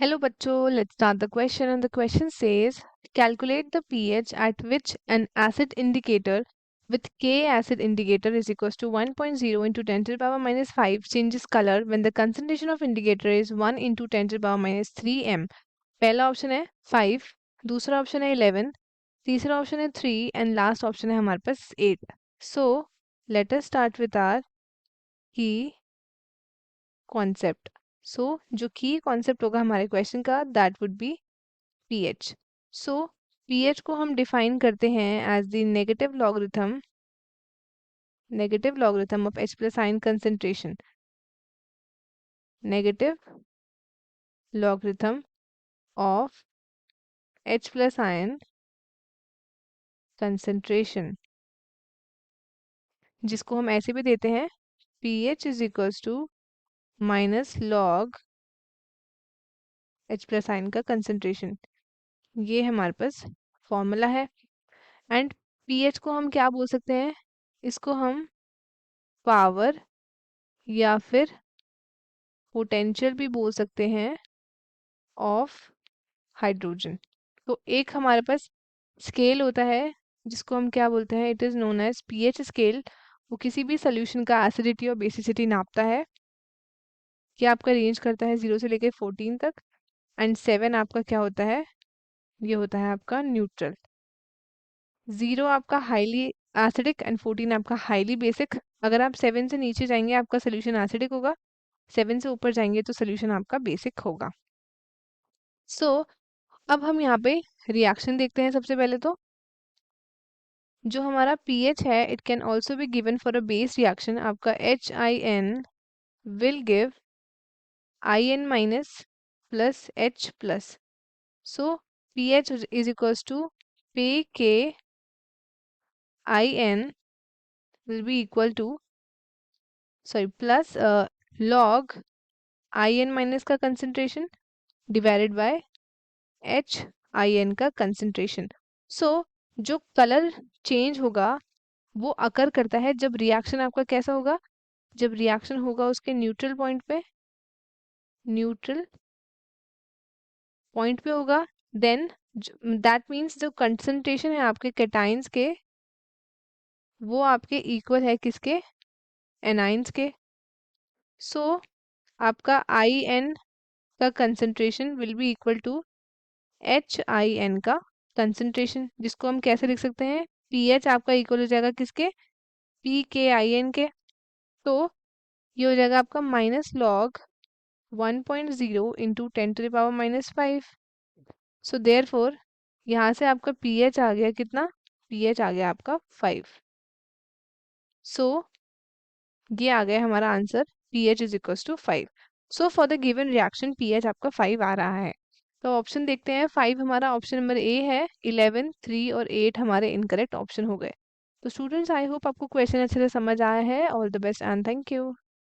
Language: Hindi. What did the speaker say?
Hello bachcho, let's start the question and the question says calculate the pH at which an acid indicator with K acid indicator is equals to 1.0 into 10 to the power minus 5 changes color when the concentration of indicator is 1 into 10 to the power minus 3 m. पहला ऑप्शन है 5, दूसरा ऑप्शन है 11, तीसरा ऑप्शन है 3 एंड लास्ट ऑप्शन है हमारे पास 8. So let us start with our key concept. So जो की कॉन्सेप्ट होगा हमारे क्वेश्चन का that would be pH. So pH को हम डिफाइन करते हैं as the negative logarithm of H plus ion concentration. Negative logarithm of H plus ion concentration, जिसको हम ऐसे भी देते हैं pH is equals to minus log H plus ion का कंसंट्रेशन. ये हमारे पास फॉर्मूला है. एंड पीएच को हम क्या बोल सकते हैं, इसको हम पावर या फिर पोटेंशियल भी बोल सकते हैं ऑफ हाइड्रोजन. तो एक हमारे पास स्केल होता है जिसको हम क्या बोलते हैं, it is known as pH scale. वो किसी भी सोल्यूशन का एसिडिटी और बेसिसिटी नापता है. कि आपका रेंज करता है 0 से लेकर 14 तक. एंड 7 आपका क्या होता है, ये होता है आपका न्यूट्रल. 0 आपका हाईली एसिडिक एंड 14 आपका हाईली बेसिक. अगर आप 7 से नीचे जाएंगे आपका सोल्यूशन एसिडिक होगा, 7 से ऊपर जाएंगे तो सोल्यूशन आपका बेसिक होगा. सो अब हम यहाँ पे रिएक्शन देखते हैं. सबसे पहले तो जो हमारा pH है it can also be given for a base reaction. आपका HIN will give IN minus plus H plus. So pH is equals to pKIN will be equal to plus log IN minus का कंसंट्रेशन डिवाइडेड बाय HIN का कंसंट्रेशन. सो जो कलर चेंज होगा वो अकर करता है जब रिएक्शन आपका कैसा होगा, जब रिएक्शन होगा उसके न्यूट्रल पॉइंट पे होगा. देन दैट मीन्स जो कंसंट्रेशन है आपके कैटाइंस के वो आपके इक्वल है किसके, एनाइंस के. सो आपका IN का concentration will be equal to HIN का कंसंट्रेशन, जिसको हम कैसे लिख सकते हैं, pH आपका इक्वल हो जाएगा किसके, pKIN के. तो ये हो जाएगा आपका minus log 1.0 into 10 to the power minus 5. So therefore यहाँ से आपका pH आ गया कितना, pH आ गया आपका 5. सो ये आ गया हमारा answer, pH is equal to 5. So for the given reaction pH आपका 5 आ रहा है. तो ऑप्शन देखते हैं. 5 हमारा ऑप्शन नंबर ए है, 11, 3 और 8 हमारे इनकरेक्ट ऑप्शन हो गए. तो स्टूडेंट्स आई होप आपको क्वेश्चन अच्छे से समझ आया है. All the best and thank you.